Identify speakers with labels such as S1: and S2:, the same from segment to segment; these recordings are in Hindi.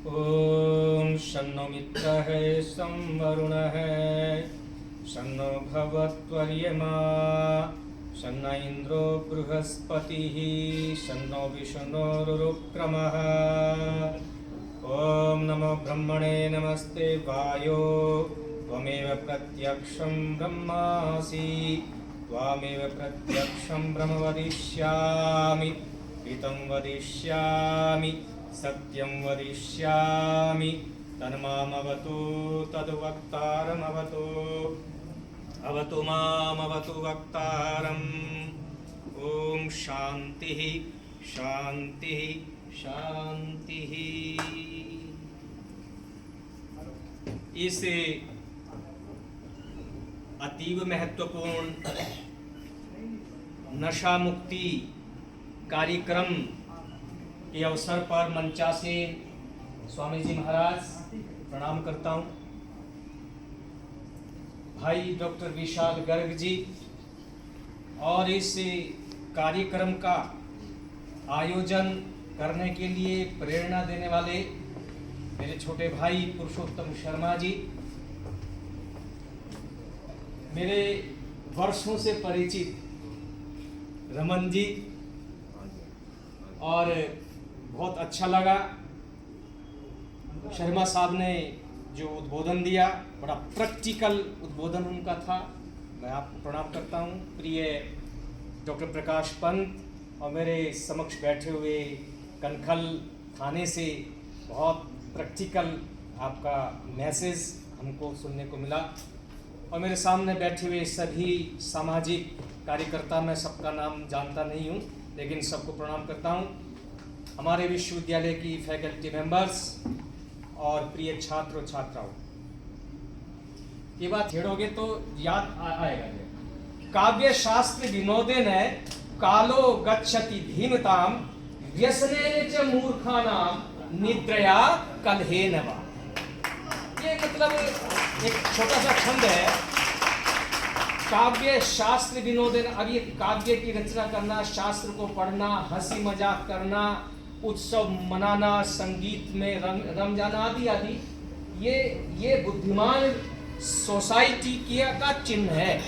S1: ओम शन्नो मित्रः शं वरुणः शन्नो भवत्वर्यमा शन्न इंद्रो बृहस्पतिः शन्नो विष्णुरुक्रमः। ओम नमो ब्रह्मणे नमस्ते वायो त्वमेव प्रत्यक्षं ब्रह्मासि त्वामेव प्रत्यक्षं ब्रह्म वदिष्यामि हितं वदिष्यामि सत्यं वदिष्यामि तन्मामवतु तद्वक्तारमवतु अवतु मामवतु वक्तारम्। ओम शांति शांति शांति। इस अतीव महत्वपूर्ण नशा मुक्ति कार्यक्रम के अवसर पर मंचासीन स्वामी जी महाराज प्रणाम करता हूँ। भाई डॉक्टर विशाल गर्ग जी और इस कार्यक्रम का आयोजन करने के लिए प्रेरणा देने वाले मेरे छोटे भाई पुरुषोत्तम शर्मा जी, मेरे वर्षों से परिचित रमन जी, और बहुत अच्छा लगा शर्मा साहब ने जो उद्बोधन दिया, बड़ा प्रैक्टिकल उद्बोधन उनका था। मैं आपको प्रणाम करता हूँ। प्रिय डॉक्टर प्रकाश पंत और मेरे समक्ष बैठे हुए कनखल थाने से बहुत प्रैक्टिकल आपका मैसेज हमको सुनने को मिला। और मेरे सामने बैठे हुए सभी सामाजिक कार्यकर्ता, मैं सबका नाम जानता नहीं हूँ लेकिन सबको प्रणाम करता हूँ। हमारे विश्वविद्यालय की फैकल्टी मेंबर्स और प्रिय छात्र और छात्राओं, ये बात छेड़ोगे तो याद आएगा। काव्य शास्त्र विनोदेन कालो गच्छति धीमताम व्यसनेन च मूर्खानाम निद्रया कलहेन वा। ये मतलब एक छोटा सा छंद है। काव्य शास्त्र विनोदेन, अब ये काव्य की रचना करना, शास्त्र को पढ़ना, हंसी मजाक करना, उत्सव मनाना, संगीत में रम जाना आदि आदि, ये बुद्धिमान सोसाइटी का चिन्ह है।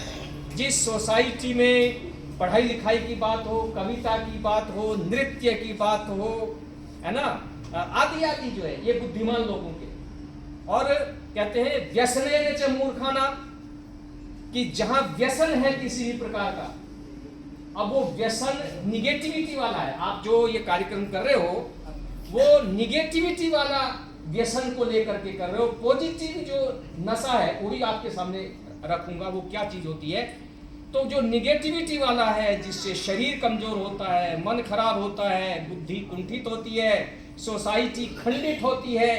S1: जिस सोसाइटी में पढ़ाई लिखाई की बात हो, कविता की बात हो, नृत्य की बात हो, है ना, आदि आदि जो है ये बुद्धिमान लोगों के। और कहते हैं व्यसनेन च मूर्खाना, कि जहां व्यसन है किसी भी प्रकार का, अब वो व्यसन निगेटिविटी वाला है। आप जो ये कार्यक्रम कर रहे हो वो निगेटिविटी वाला व्यसन को लेकर के कर रहे हो। पॉजिटिव जो नशा है वो भी आपके सामने रखूंगा, वो क्या चीज होती है। तो जो निगेटिविटी वाला है, जिससे शरीर कमजोर होता है, मन खराब होता है, बुद्धि कुंठित होती है, सोसाइटी खंडित होती है,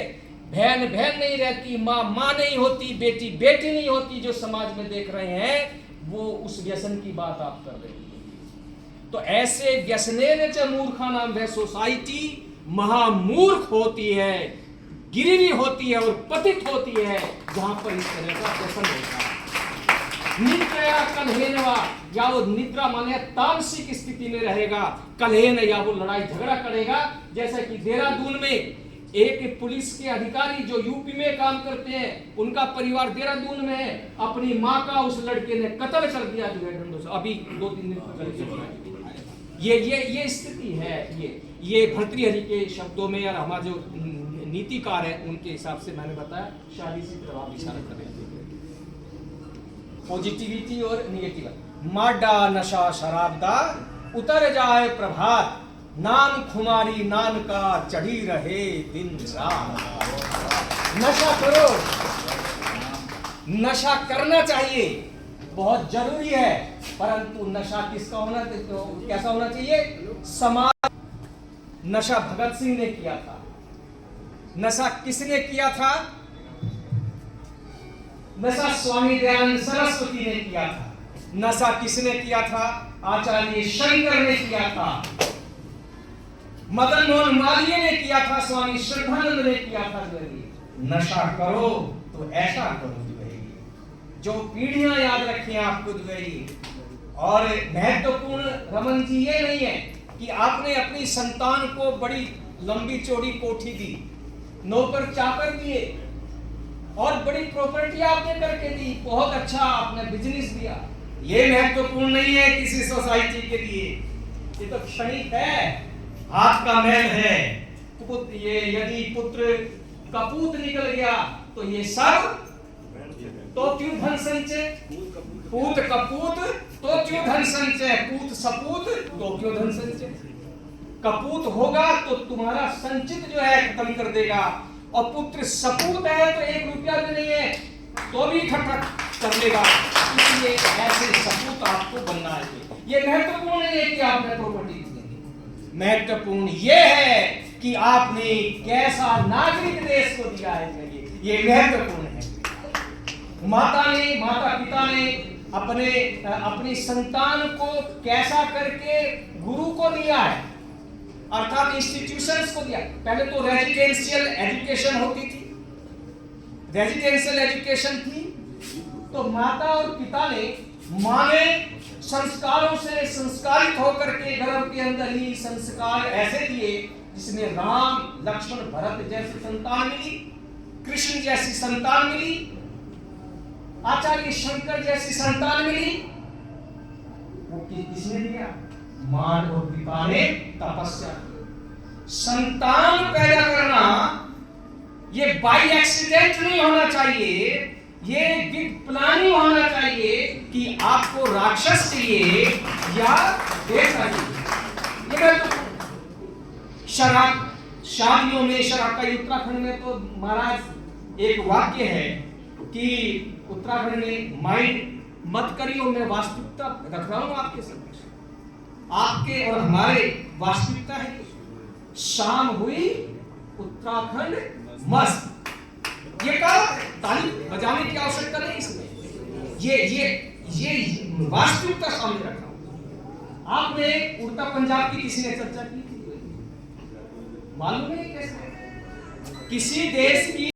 S1: बहन बहन नहीं रहती, माँ माँ नहीं होती, बेटी बेटी नहीं होती, जो समाज में देख रहे हैं, वो उस व्यसन की बात आप कर रहे हैं। तो ऐसे व्यसनेन च मूर्खानाम, वह सोसाइटी महामूर्ख होती है, गिरी हुई होती है और पतित होती है जहां पर इस तरह का व्यसन होता है। निद्रया कलहेनवा, या वो निद्रा माने तामसिक स्थिति में रहेगा, कलहेन या वो लड़ाई झगड़ा करेगा। जैसा कि देहरादून में एक पुलिस के अधिकारी जो यूपी में काम करते हैं, उनका परिवार देहरादून में है, अपनी माँ का उस लड़के ने कत्ल कर दिया जो है डंडों से, अभी 2-3 दिन पहले। ये स्थिति है। ये भर्तृहरि के शब्दों में, और हमारे जो नीतिकार है उनके हिसाब से मैंने बताया, शादी से प्रभाव इशारा कर रहे हैं। पॉजिटिविटी और निगेटिव। माडा नशा शराबदा उतर जाए प्रभात, नाम खुमारी नान का चढ़ी रहे दिन रात। नशा करो, नशा करना चाहिए, बहुत जरूरी है, परंतु नशा किसका होना, कैसा होना चाहिए? समाज। नशा भगत सिंह ने किया था। नशा किसने किया था? नशा स्वामी दयानंद सरस्वती ने किया था। नशा किसने किया था? आचार्य शंकर ने किया था, मदन मोहन मालवीय ने किया था, स्वामी श्रद्धानंद ने किया था। नशा करो तो ऐसा करो जो पीढ़ियां याद रखें आपको। और महत्वपूर्ण रमन जी ये नहीं है कि आपने अपनी संतान को बड़ी लंबी चौड़ी कोठी दी, नौकर चाकर दिए और बड़ी प्रॉपर्टी आपने करके दी, बहुत अच्छा आपने बिजनेस दिया। ये महत्वपूर्ण नहीं है किसी सोसाइटी के लिए, ये तो क्षणिक है, हाथ का मैल है। ये यदि पुत्र कपूत निकल गया तो ये सब तो क्यों धन संचय, पूत कपूत तो क्यों धन संचय, पूत सपूत तो क्यों धन संचय। कपूत होगा तो तुम्हारा संचित जो है खत्म कर देगा, और पुत्र सपूत है तो 1 रुपया भी नहीं है तो भी इकट्ठा कर लेगा। इसलिए ऐसे सपूत आपको बनना है। ये महत्वपूर्ण नहीं है कि आपने प्रॉपर्टी दी, महत्वपूर्ण ये है कि आपने कैसा नागरिक देश को दिया है, ये महत्वपूर्ण है। माता पिता ने अपनी संतान को कैसा करके गुरु को दिया है, अर्थात इंस्टीट्यूशंस को दिया। पहले तो रेजिडेंशियल एजुकेशन होती थी, रेजिडेंशियल एजुकेशन थी, तो माता और पिता ने मां ने संस्कारों से संस्कारित होकर के गर्भ के अंदर ही संस्कार ऐसे दिए जिसमें राम लक्ष्मण भरत जैसी संतान मिली, कृष्ण जैसी संतान मिली, आचार्य शंकर जैसी संतान मिली। वो किसने दिया? मां और पिता ने तपस्या। संतान पैदा करना ये बाय एक्सीडेंट नहीं होना चाहिए, ये विद प्लानिंग होना चाहिए कि आपको राक्षस चाहिए या देवता चाहिए। ये तो शराब, शादियों में शराब का, उत्तराखंड में तो महाराज एक वाक्य है कि उत्तराखंड में माइंड मत करियो, मैं वास्तविकता रख रहा हूं आपके समक्ष, आपके और हमारे वास्तविकता है। शाम हुई उत्तराखंड मस्त, ये कहा, ताली बजाने की आवश्यकता नहीं इसमें, ये वास्तविकता सामने रखा हूं। आपने उड़ता पंजाब की किसी ने चर्चा की, मालूम है कैसे किसी देश की